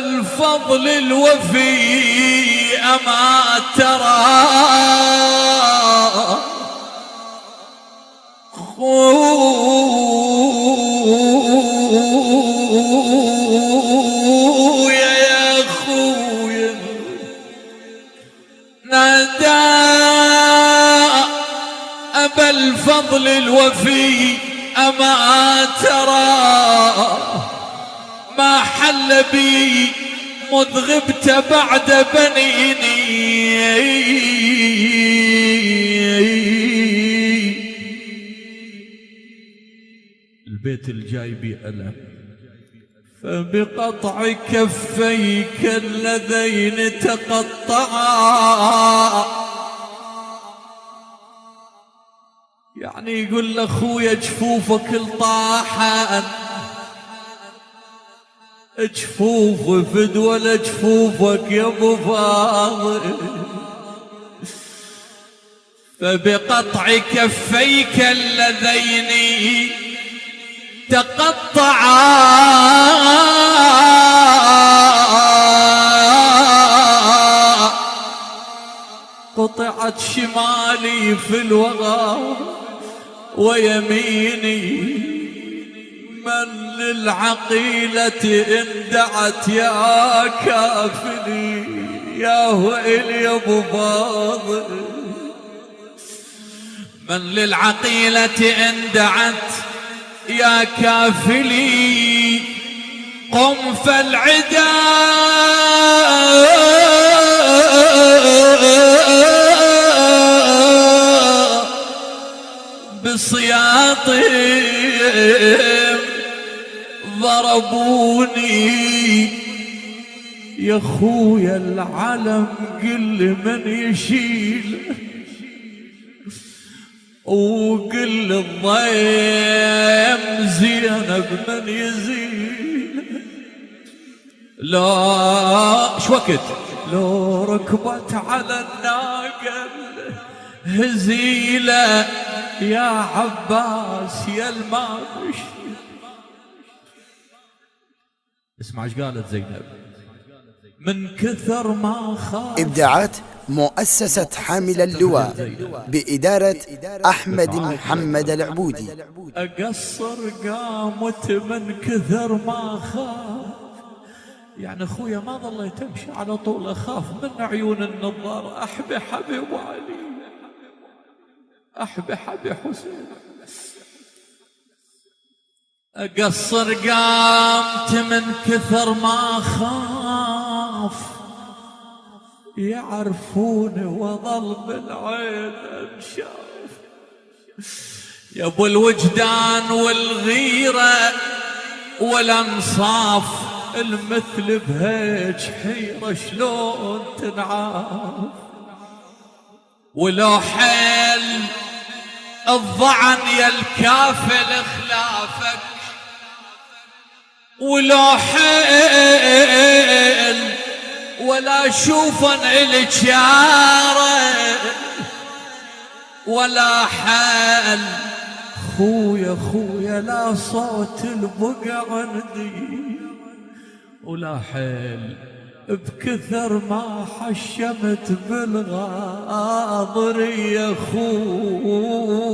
الفضل الوفي أما ترى خويا يا خويا نادى أبا الفضل الوفي أما ترى ما حل بي مذ غبت بعد بنيني البيت الجاي بألم فبقطع كفيك اللذين تقطعا يعني يقول لأخويا جفوفك الطاحن جفوف فدوى جفوفك يا ابو فاضل فبقطع كفيك اللذين تقطعا قطعت شمالي في الوغى ويميني من للعقيلة اندعت يا كافلي يا ويل يا ابو فاضل من للعقيلة اندعت يا كافلي قم فالعدا بسياطهم ضربوني يا خويا العلم قل من يشيل وقل الضيم زينب من يزيل لا شو وقت لو ركبت على الناقل هزيلة يا عباس يا المابش اسمع ايش قالت زينب من كثر ما خاف إبداعات مؤسسة حامل اللواء بإدارة أحمد محمد العبودي. أقصر قامت من كثر ما خاف يعني أخويا ما ظل تمشي على طول أخاف من عيون النظار أحبي حبيب علي أحبي حبي حسين أقصر قامت من كثر ما خاف يعرفوني وظل بالعين انشاف يا ابو الوجدان والغيرة والانصاف المثل بهيج حيرة شلون تنعاف ولو حيل الضعن يا الكافل خلافك ولو حيل ولا شوفن إلك ياره ولا حال خويا لا صوت البقع عندي ولا حيل بكثر ما حشمت بالغاضر يا خويا